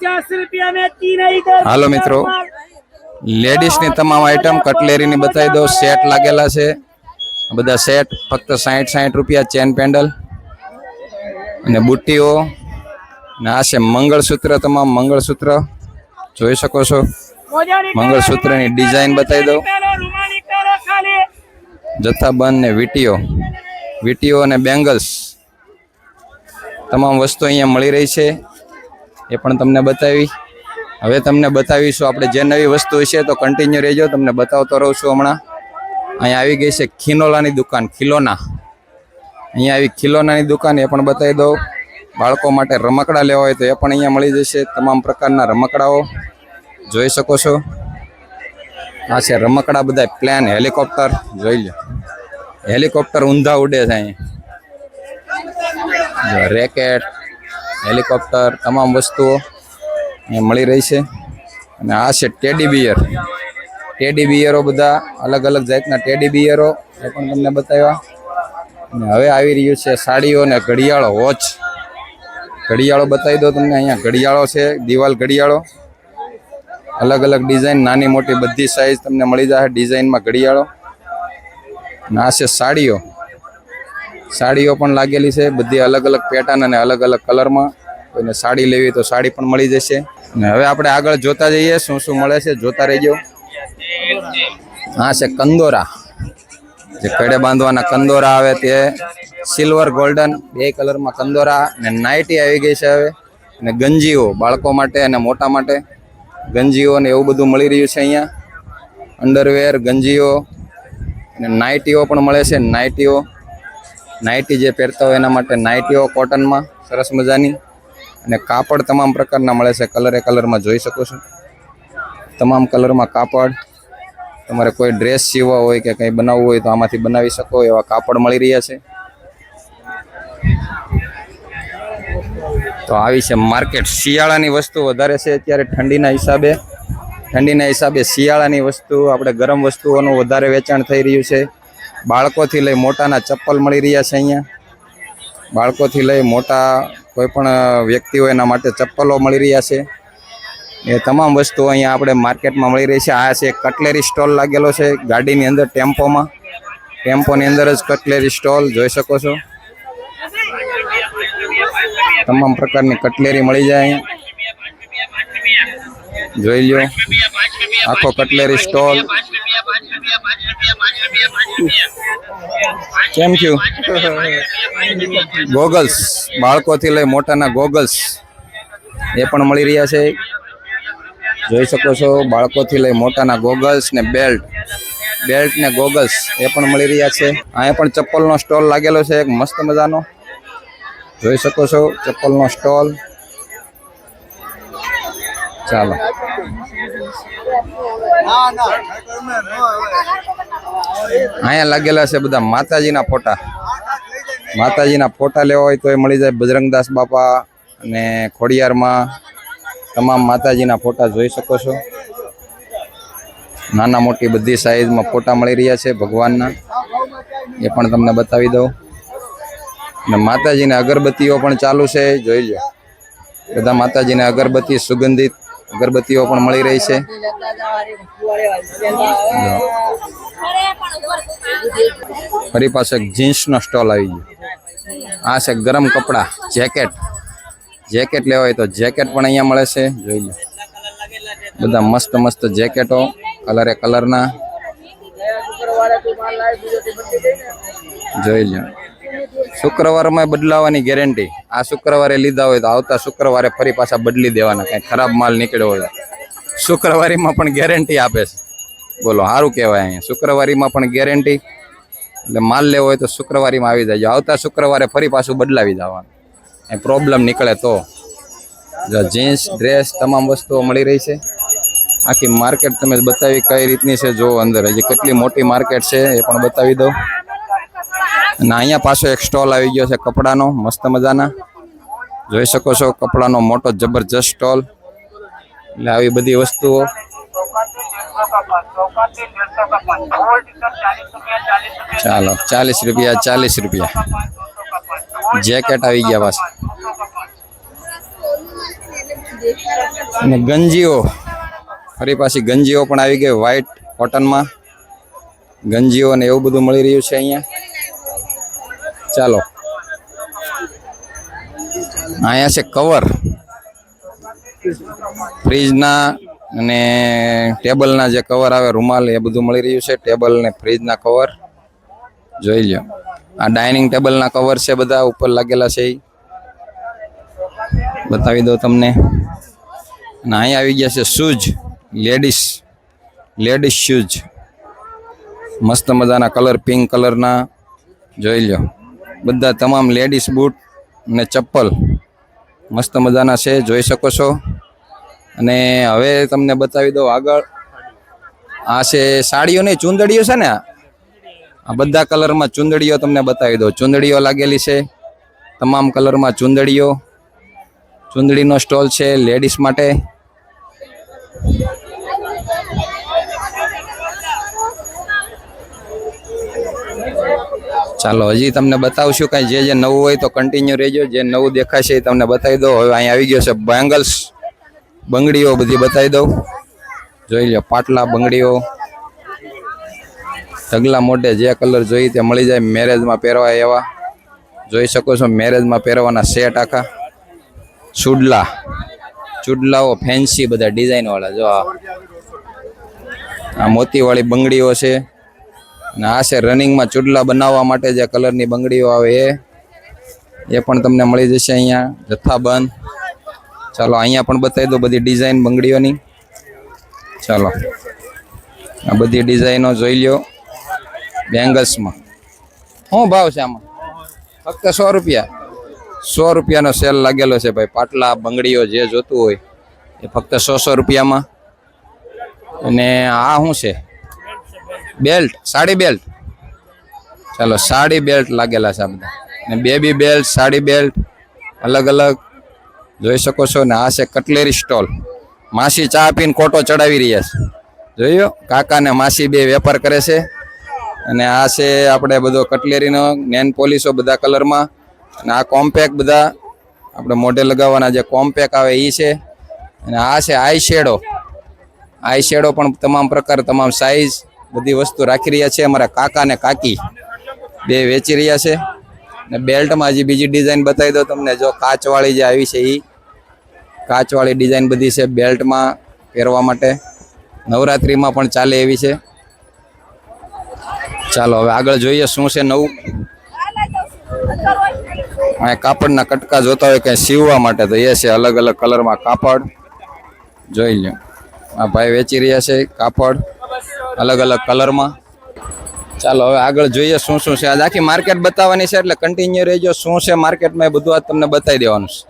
હાલો મિત્રો, લેડીઝની તમામ આઈટમ કટલેરીની બતાવી દો. સેટ લાગેલા છે બધા. સેટ ફક્ત 60 રૂપિયા. ચેન પેન્ડલ અને બુટ્ટીઓ અને આ છે મંગળસૂત્ર. તમામ મંગળસૂત્ર જોઈ શકો છો. મંગળસૂત્રની ડિઝાઇન બતાવી દો. જથ્થાબંધ ને વીટીઓ અને બેંગલ્સ તમામ વસ્તુ અહીંયા મળી રહી છે. એ પણ તમને બતાવી. હવે તમને બતાવીશું આપણે જે નવી વસ્તુ છે, તો કન્ટિન્યુ રહેજો, તમને બતાવતો રહું છું. હમણાં અહીંયા આવી ગઈ છે ખિલોનાની દુકાન. અહીંયા આવી ખિલોનાની દુકાન, એ પણ બતાવી દઉં. બાળકો માટે રમકડા લેવા હોય તો એ પણ અહીંયા મળી જશે. તમામ પ્રકારના રમકડાઓ જોઈ શકો છો. આ છે રમકડા બધા. પ્લેન, હેલિકોપ્ટર જોઈ લો. હેલિકોપ્ટર ઊંધા ઉડે છે અહીંયા. રેકેટ, હેલિકોપ્ટર તમામ વસ્તુઓ અહીંયા મળી રહી છે. અને આ છે ટેડી બિયરો બધા. અલગ અલગ જાતના ટેડી બિયરો એ પણ તમને બતાવ્યા. અને હવે આવી રહ્યું છે સાડીઓ અને ઘડિયાળો, વોચ. ઘડિયાળો બતાવી દો તમને. અહીંયા ઘડિયાળો છે, દિવાલ ઘડિયાળો. અલગ અલગ ડિઝાઇન, નાની મોટી બધી સાઈઝ તમને મળી જશે ડિઝાઇનમાં ઘડિયાળો. અને આ છે સાડીઓ પણ લાગેલી છે બધી. અલગ અલગ પેટર્ન અને અલગ અલગ કલરમાં. કોઈને સાડી લેવી તો સાડી પણ મળી જશે. અને હવે આપણે આગળ જોતા જઈએ શું શું મળે છે. જોતા રહેજો. આ છે કંદોરા, જે કડે બાંધવાના કંદોરા આવે તે. સિલ્વર ગોલ્ડન બે કલરમાં કંદોરા. અને નાઇટી આવી ગઈ છે હવે. અને ગંજીઓ બાળકો માટે અને મોટા માટે. ગંજીઓ ને એવું બધું મળી રહ્યું છે અહીંયા. અંડરવેર, ગંજીઓ અને નાઇટીઓ પણ મળે છે. નાઇટી જે પહેરતા હોય એના માટે નાઇટીઓ કોટનમાં સરસ મજાની. અને કાપડ તમામ પ્રકારના મળે છે. કલરમાં જોઈ શકો છો. તમામ કલરમાં કાપડ. તમારે કોઈ ડ્રેસ સીવવા હોય કે કંઈ બનાવવું હોય તો આમાંથી બનાવી શકો એવા કાપડ મળી રહ્યા છે. તો આવી છે માર્કેટ. શિયાળાની વસ્તુ વધારે છે અત્યારે. ઠંડીના હિસાબે શિયાળાની વસ્તુ, આપણે ગરમ વસ્તુઓનું વધારે વેચાણ થઈ રહ્યું છે. બાળકોથી લઈ મોટાના ચપ્પલ મળી રહ્યા છે અહીંયા. બાળકોથી લઈ મોટા કોઈ પણ વ્યક્તિ હોય એના માટે ચપ્પલો મળી રહ્યા છે. એ તમામ વસ્તુઓ અહીંયા આપણે માર્કેટમાં મળી રહી છે. આ છે કટલેરી સ્ટોલ લાગેલો છે ગાડીની અંદર, ટેમ્પોની અંદર જ કટલેરી સ્ટોલ જોઈ શકો છો. તમામ પ્રકારની કટલેરી મળી જાય અહીંયા. જોઈ લો આખો કટલેરી સ્ટોલ. કેમ થયું? ગોગલ્સ, બાળકોથી લઈ મોટાના ગોગલ્સ એ પણ મળી રહ્યા છે. જોઈ શકો છો. બાળકોથી લઈ મોટાના ગોગલ્સ ને બેલ્ટ ને ગોગલ્સ એ પણ મળી રહ્યા છે. અહીંયા પણ ચપ્પલનો સ્ટોલ લાગેલો છે એક મસ્ત મજાનો. જોઈ શકો છો ચપ્પલનો સ્ટોલ. ચાલો, અહીંયા લાગેલા છે બધા માતાજીના ફોટા લેવા હોય તો એ મળી જાય. બજરંગદાસ બાપા અને ખોડિયારમાં તમામ માતાજીના ફોટા જોઈ શકો છો. નાના મોટી બધી સાઈઝમાં ફોટા મળી રહ્યા છે ભગવાનના. એ પણ તમને બતાવી દઉં. અને માતાજીને અગરબત્તીઓ પણ ચાલુ છે. જોઈ લો બધા માતાજીને અગરબત્તી, સુગંધિત અગરબત્તીઓ પણ મળી રહી છે. ફરી પાસે જીન્સનો સ્ટોલ આવી ગયો. આ છે ગરમ કપડા, જેકેટ લેવા હોય તો જેકેટ પણ અહીંયા મળે છે. જોઈ લો બધા મસ્ત જેકેટો કલરના. જોઈ લો શુક્રવારમાં બદલાવાની ગેરંટી. આ શુક્રવારે લીધા હોય તો આવતા શુક્રવારે ફરી પાછા બદલી દેવાના. કંઈ ખરાબ માલ નીકળ્યો હોય શુક્રવારીમાં પણ ગેરંટી આપે છે. બોલો સારું કહેવાય. અહીંયા શુક્રવારીમાં પણ ગેરંટી. એટલે માલ લેવો હોય તો શુક્રવારીમાં આવી જાય. આવતા શુક્રવારે ફરી પાછું બદલાવી જવાનું. એ પ્રોબ્લેમ નીકળે તો. જો જીન્સ, ડ્રેસ તમામ વસ્તુઓ મળી રહી છે. આખી માર્કેટ તમે બતાવી કઈ રીતની છે. જો અંદર હજી કેટલી મોટી માર્કેટ છે એ પણ બતાવી દઉં. અને અહીંયા પાછો એક સ્ટોલ આવી ગયો છે કપડાનો મસ્ત મજાના. જોઈ શકો છો કપડાનો મોટો જબરજસ્ત સ્ટોલ. એટલે આવી બધી વસ્તુઓ. ચાલો 40 રૂપિયા. જેકેટ આવી ગયા પાછા. અને ગંજીઓ, ફરી પાછી ગંજીઓ પણ આવી ગઈ વ્હાઈટ કોટનમાં. ગંજીઓ ને એવું બધું મળી રહ્યું છે અહીંયા. ચાલો, અહીંયા છે કવર ફ્રીજના અને ટેબલના જે કવર આવે રૂમાલ એ બધું મળી રહ્યું છે. ટેબલ ને ફ્રીજના કવર જોઈ લો. આ ડાઇનિંગ ટેબલના કવર છે બધા ઉપર લાગેલા છે, એ બતાવી દઉં તમને. અને અહીંયા આવી ગયા છે શૂઝ, લેડીઝ શૂઝ, મસ્ત મજાના કલર, પિંક કલરના જોઈ લો. બધા તમામ લેડીઝ બૂટ અને ચપ્પલ મસ્ત મજાના છે, જોઈ શકો છો. અને હવે તમને બતાવી દઉં આગળ. આ છે સાડીઓ નહીં, ચુંદડીઓ છે ને. આ બધા કલરમાં ચુંદડીઓ તમને બતાવી દઉં. ચુંદડીઓ લાગેલી છે, તમામ કલરમાં ચુંદડીઓ. ચુંદડીનો સ્ટોલ છે લેડીઝ માટે. ચાલો, હજી તમને બતાવશું કાંઈ જે નવું હોય તો કન્ટિન્યુ રહેજો. જે નવું દેખાશે એ તમને બતાવી દઉં. હવે અહીંયા આવી ગયો છે બેંગલ્સ, બંગડીઓ બધી બતાવી દઉં. જોઈ લો, પાટલા, બંગડીઓ, ઢગલા મોઢે જે કલર જોઈએ તે મળી જાય. મેરેજમાં પહેરવા એવા જોઈ શકો છો. મેરેજમાં પહેરવાના સેટ આખા. ચૂડલાઓ ફેન્સી બધા ડિઝાઇન વાળા. જો આ મોતીવાળી બંગડીઓ છે. અને આ છે રનિંગમાં ચૂડલા બનાવવા માટે જે કલરની બંગડીઓ આવે એ પણ તમને મળી જશે અહીંયા જથ્થાબંધ. ચાલો, અહીંયા પણ બતાવી દો બધી ડિઝાઇન બંગડીઓની. ચાલો, આ બધી ડિઝાઇનો જોઈ લ્યો. બેંગલ્સમાં શું ભાવ છે આમાં? ફક્ત 100 રૂપિયા. 100 રૂપિયાનો સેલ લાગેલો છે ભાઈ. પાટલા, બંગડીઓ જે જોતું હોય એ ફક્ત 100 રૂપિયામાં. અને આ શું છે? Belt, sari belt. ચાલો, સાડી બેલ્ટ લાગેલા છે આ બધા. અને બેબી બેલ્ટ, સાડી બેલ્ટ અલગ અલગ જોઈ શકો છો. ને આ છે કટલેરી સ્ટોલ. માસી ચા પીને કોટો ચડાવી રહ્યા છે. જોયો, કાકા ને માસી બે વેપાર કરે છે. અને આ છે આપણે બધો કટલેરીનો નેન પોલિશો બધા કલરમાં. અને આ કોમ્પેક બધા આપણે મોઢે લગાવવાના જે કોમ્પેક આવે એ છે. અને આ છે આઈ શેડો પણ તમામ પ્રકાર, તમામ સાઈઝ બધી વસ્તુ રાખી રહ્યા છે. અમારા કાકા ને કાકી બે વેચી રહ્યા છે. ને બેલ્ટમાં હજી બીજી ડિઝાઇન બતાવી દો તમને. જો કાચવાળી જે આવી છે એ કાચવાળી ડિઝાઇન બધી છે બેલ્ટમાં પહેરવા માટે. નવરાત્રિમાં પણ ચાલે એવી છે. ચાલો, હવે આગળ જોઈએ શું છે નવું. આ કાપડના કટકા જોતા હોય કંઈ સીવવા માટે તો એ છે અલગ અલગ કલરમાં કાપડ. જોઈ લો, આ ભાઈ વેચી રહ્યા છે કાપડ અલગ અલગ કલરમાં. ચાલો, હવે આગળ જોઈએ શું છે. આજ આખી માર્કેટ બતાવવાની છે એટલે કન્ટિન્યુ રહેજો. શું છે માર્કેટમાં એ બધું આજ તમને બતાવી દેવાનું છે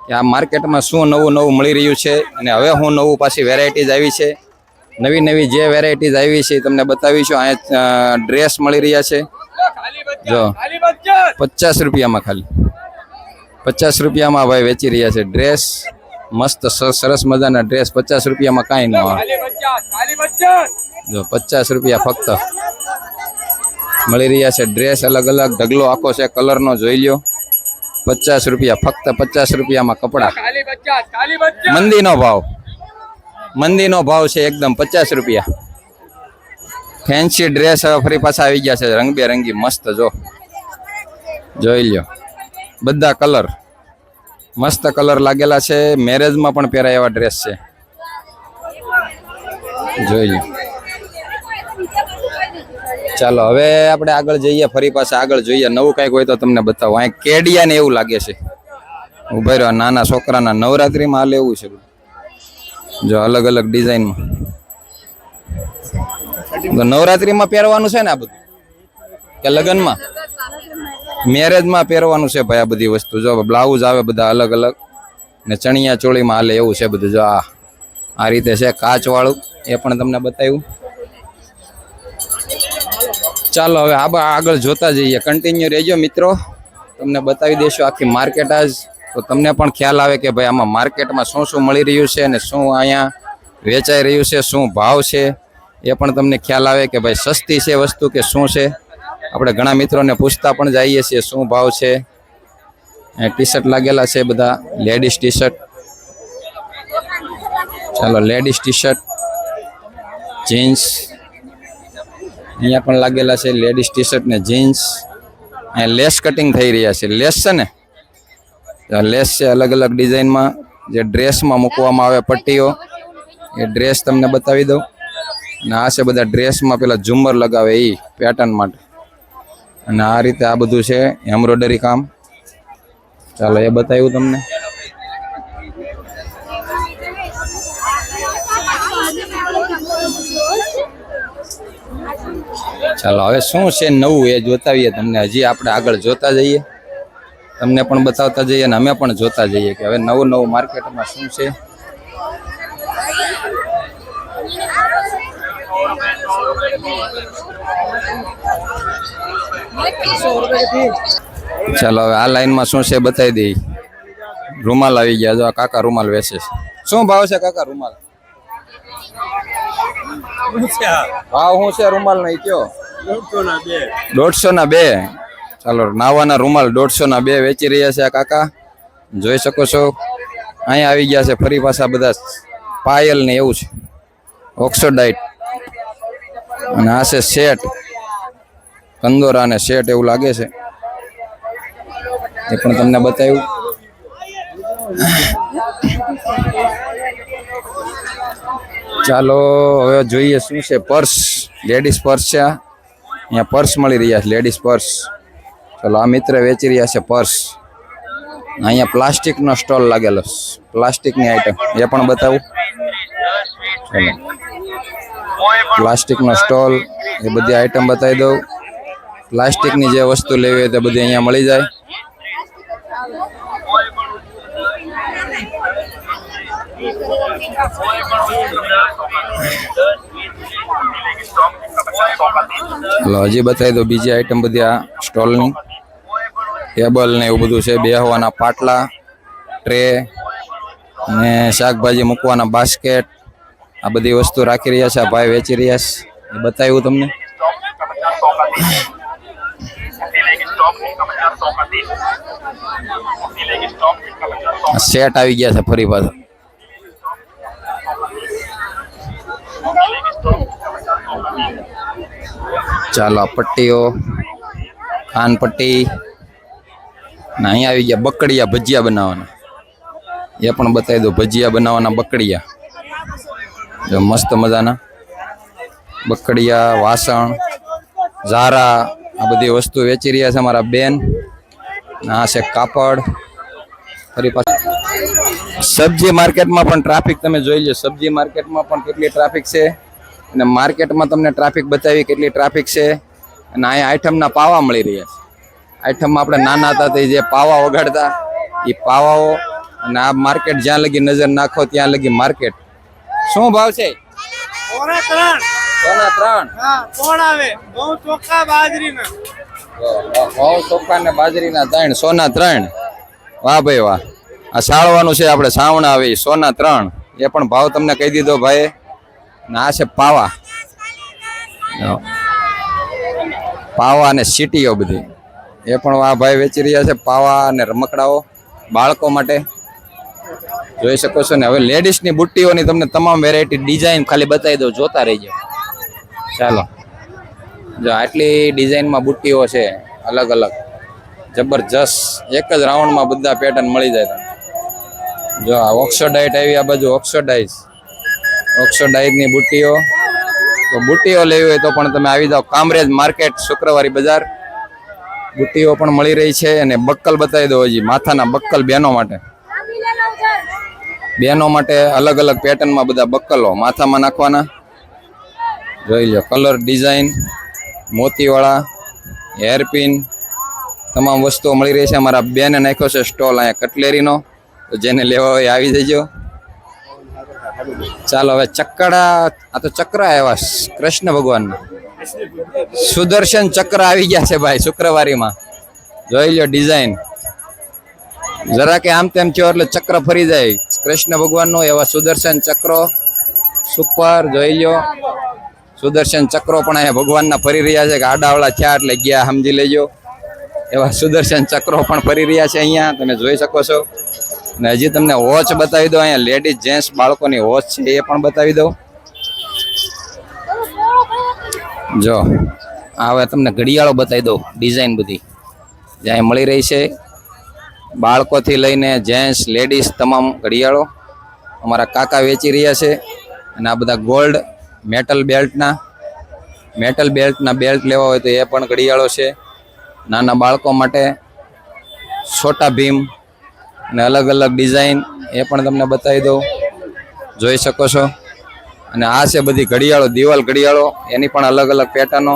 કે આ માર્કેટમાં શું નવું મળી રહ્યું છે. અને હવે હું નવું પાછી વેરાયટીઝ આવી છે. નવી જે વેરાયટીઝ આવી છે એ તમને બતાવીશું. અહીંયા ડ્રેસ મળી રહ્યા છે. જો 50 રૂપિયામાં, ખાલી 50 રૂપિયામાં ભાઈ વેચી રહ્યા છે ડ્રેસ. મસ્ત સરસ મજાના ડ્રેસ 50 રૂપિયામાં કાંઈ ન આવે. જો 50 રૂપિયા ફક્ત મળી રહ્યા છે ડ્રેસ અલગ અલગ. ઢગલો આખો છે કલરનો જોઈ લ્યો. 50 રૂપિયા ફક્ત. 50 રૂપિયામાં કપડા. મંદીનો ભાવ છે એકદમ. 50 રૂપિયા ફેન્સી ડ્રેસ હવે ફરી પાછા આવી ગયા છે રંગબેરંગી મસ્ત. જોઈ લ્યો, બધા કલર મસ્ત કલર લાગેલા છે. મેરેજમાં પણ પહેરાય એવા ડ્રેસ છે. જોઈ લ્યો. ચાલો, હવે આપણે આગળ જઈએ. ફરી પાછા આગળ જોઈએ. નવું કંઈક હોય તો તમને બતાવો. અહીં કેડિયા ને એવું લાગે છે. ઉભા રહ્યો, નાના છોકરાના નવરાત્રિમાં હાલ એવું છે. જો અલગ અલગ ડિઝાઇનમાં. તો નવરાત્રિમાં પહેરવાનું છે ને આ બધું, કે લગ્નમાં મેરેજમાં પહેરવાનું છે ભાઈ આ બધી વસ્તુ. જો બ્લાઉઝ આવે બધા અલગ અલગ ને ચણિયા ચોળીમાં હાલે એવું છે બધું. જો આ રીતે છે કાચવાળું, એ પણ તમને બતાવ્યું. ચાલો, હવે આગળ જોતા જઈએ. કન્ટિન્યુ રહેજો મિત્રો, તમને બતાવી દઈશું આખી માર્કેટ આજ. તો તમને પણ ખ્યાલ આવે કે ભાઈ આમાં માર્કેટમાં શું મળી રહ્યું છે અને શું અહીંયા વેચાઈ રહ્યું છે, શું ભાવ છે એ પણ તમને ખ્યાલ આવે કે ભાઈ સસ્તી છે વસ્તુ કે શું છે. આપણે ઘણા મિત્રોને પૂછતા પણ જઈએ છીએ શું ભાવ છે. ટી શર્ટ લાગેલા છે બધા લેડીઝ ટી શર્ટ. ચાલો લેડીઝ ટી શર્ટ, જીન્સ અહીંયા પણ લાગેલા છે. લેડીઝ ટી શર્ટ ને જીન્સ. અહીંયા લેસ કટિંગ થઈ રહ્યા છે. લેસ છે ને, લેસ છે અલગ અલગ ડિઝાઇનમાં, જે ડ્રેસમાં મૂકવામાં આવે પટ્ટીઓ, એ ડ્રેસ તમને બતાવી દઉં. અને આ છે બધા ડ્રેસમાં પેલા ઝુમર લગાવે એ પેટર્ન માટે. અને આ રીતે આ બધું છે એમ્બ્રોઇડરી કામ. ચાલો એ બતાવ્યું તમને. ચાલો હવે શું છે નવું એ જોતાવીએ તમને. હજી આપણે આગળ જોતા જઈએ, તમને પણ બતાવતા જઈએ અને અમે પણ જોતા જઈએ કે હવે નવું નવું માર્કેટમાં શું છે. ચાલો હવે આ લાઈનમાં શું છે બતાવી દઈ. રૂમાલ આવી ગયા. જો આ કાકા રૂમાલ વેચે છે. શું ભાવ છે કાકા રૂમાલ? ભાવ શું છે રૂમાલ નહીં કયો? 150 ના 2. ચાલો નાવાના રૂમાલ 150 ના 2 વેચી રહ્યા છે આ કાકા. જોઈ શકો છો. અહીંયા આવી ગયા છે ફરી પાછા બધા પાયલ ને એવું છે, ઓક્સોડાઇટ. અને આ છે સેટ, કંદોરા અને સેટ એવું લાગે છે. એ પણ તમને બતાવ્યું. ચાલો હવે જોઈએ શું છે. પર્સ, લેડીઝ પર્સ છે. અહીંયા પર્સ મળી રહ્યા છે, લેડીઝ પર્સ. ચાલો આ મિત્ર વેચી રહ્યા છે પર્સ. અહીંયા પ્લાસ્ટિકનો સ્ટોલ લાગેલો, પ્લાસ્ટિકની આઈટમ એ પણ બતાવું. ચાલો પ્લાસ્ટિકનો સ્ટોલ, એ બધી આઈટમ બતાવી દઉં. પ્લાસ્ટિકની જે વસ્તુ લેવી હોય તે બધી અહીંયા મળી જાય. ચાલો હજી બતાવી દો બીજી આઈટમ બધી આ સ્ટોલની. ટેબલ ને એવું બધું છે, બેહવાના પાટલા, ટ્રે ને શાકભાજી મૂકવાના બાસ્કેટ. આ બધી વસ્તુ રાખી રહ્યા છે આ ભાઈ, વેચી રહ્યા છે. એ બતાવ્યું તમને. સેટ આવી ગયા છે ફરી પાછા. ચાલો પટ્ટીઓ, કાન પટ્ટી. ને અહીંયા આવી ગયા બકડિયા, ભજીયા બનાવવાના. એ પણ બતાવી દો. ભજીયા બનાવવાના બકડિયા, જો મસ્ત મજાના બકડિયા, વાસણ, ઝારા, આ બધી વસ્તુ વેચી રહ્યા છે અમારા બેન. આ છે કાપડ. ફરી પાછું સબ્જી માર્કેટમાં પણ ટ્રાફિક તમે જોઈ લો. સબ્જી માર્કેટમાં પણ કેટલી ટ્રાફિક છે. અને માર્કેટમાં તમને ટ્રાફિક બતાવી કેટલી ટ્રાફિક છે. અને અહીંયા આઈટમના પાવા મળી રહ્યા છે. આઈટમમાં આપણે નાના હતા તે જે પાવા વગાડતા એ પાવાઓ. અને આ માર્કેટ જ્યાં લગી નજર નાખો ત્યાં લગી માર્કેટ. શું ભાવ છે? 3. ઘઉં ચોખા ને બાજરીના 3, સોના 3. વાહ ભાઈ વાહ. આ સાળવાનું છે આપણે, સાવણા આવે સોના 3. એ પણ ભાવ તમને કહી દીધો ભાઈ. ને આ છે પાવા, પાવા અને સીટીઓ બધી. એ પણ વાહ ભાઈ વેચી રહ્યા છે. પાવા અને રમકડાઓ બાળકો માટે જોઈ શકો છો. ને હવે લેડીઝની બુટ્ટીઓની તમને તમામ વેરાયટી ડિઝાઇન ખાલી બતાવી દઉં, જોતા રહીજો. ચાલો જો આટલી ડિઝાઇનમાં બુટ્ટીઓ છે અલગ અલગ, જબરજસ્ત. એક જ રાઉન્ડમાં બધા પેટર્ન મળી જાય તમને. જો આ ઓક્સોડાઇટ આવી, આ બાજુ ઓક્સોડાઇટની બુટ્ટીઓ. તો બુટ્ટીઓ લેવી હોય તો પણ તમે આવી જાઓ કામરેજ માર્કેટ, શુક્રવારી બજાર. બુટ્ટીઓ પણ મળી રહી છે. અને બક્કલ બતાવી દો. હજી માથાના બક્કલ બહેનો માટે, અલગ અલગ પેટર્નમાં બધા બક્કલો માથામાં નાખવાના. જોઈ લો કલર, ડિઝાઇન, મોતીવાળા, હેરપિન, તમામ વસ્તુઓ મળી રહી છે. અમારા બેને નાખ્યો છે સ્ટોલ અહીંયા કટલેરીનો, તો જેને લેવા હોય આવી જજો. ચાલો હવે ચક્કડા, આ તો ચક્ર આવ્યા કૃષ્ણ ભગવાનના. સુદર્શન ચક્ર આવી ગયા છે ભાઈ શુક્રવારીમાં. જોઈ લો ડિઝાઇન, જરા કે આમ તેમ થયો એટલે ચક્ર ફરી જાય. કૃષ્ણ ભગવાનનો એવા સુદર્શન ચક્રો સુપર. જોઈ લો સુદર્શન ચક્રો પણ અહીંયા ભગવાનના ફરી રહ્યા છે. કે આડાવડા થયા એટલે ગયા સમજી લેજો. એવા સુદર્શન ચક્રો પણ ફરી રહ્યા છે અહીંયા, તમે જોઈ શકો છો. અને હજી તમને વોચ બતાવી દઉં. અહીંયા લેડીઝ જેન્ટ્સ બાળકોની વોચ છે એ પણ બતાવી દઉં. જો હવે તમને ઘડિયાળો બતાવી દઉં, ડિઝાઇન બધી જ્યાં મળી રહી છે. બાળકોથી લઈને જેન્ટ્સ લેડીઝ તમામ ઘડિયાળો અમારા કાકા વેચી રહ્યા છે. અને આ બધા ગોલ્ડ મેટલ બેલ્ટના બેલ્ટ લેવા હોય તો એ પણ ઘડિયાળો છે. નાના બાળકો માટે છોટા ભીમ અને અલગ અલગ ડિઝાઇન એ પણ તમને બતાવી દઉં, જોઈ શકો છો. અને આ છે બધી ઘડિયાળો, દિવાલ ઘડિયાળો, એની પણ અલગ અલગ પેટર્નો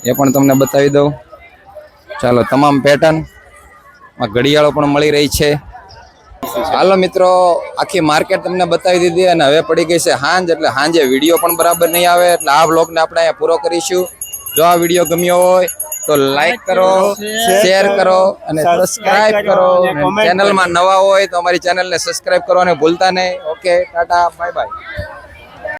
એ પણ તમને બતાવી દઉં. ચાલો, તમામ પેટર્નમાં ઘડિયાળો પણ મળી રહી છે. હાલો મિત્રો, આખી માર્કેટ તમને બતાવી દીધી અને હવે પડી ગઈ છે સાંજ, એટલે સાંજે વિડીયો પણ બરાબર નહીં આવે. એટલે આ બ્લોગને આપણે અહીંયા પૂરો કરીશું. જો આ વિડીયો ગમ્યો હોય તો લાઈક કરો, શેર કરો અને સબસ્ક્રાઇબ કરો. ચેનલમાં નવા હોય તો અમારી ચેનલને સબસ્ક્રાઇબ કરવાને ભૂલતા નહીં. Okay, Tata, bye bye.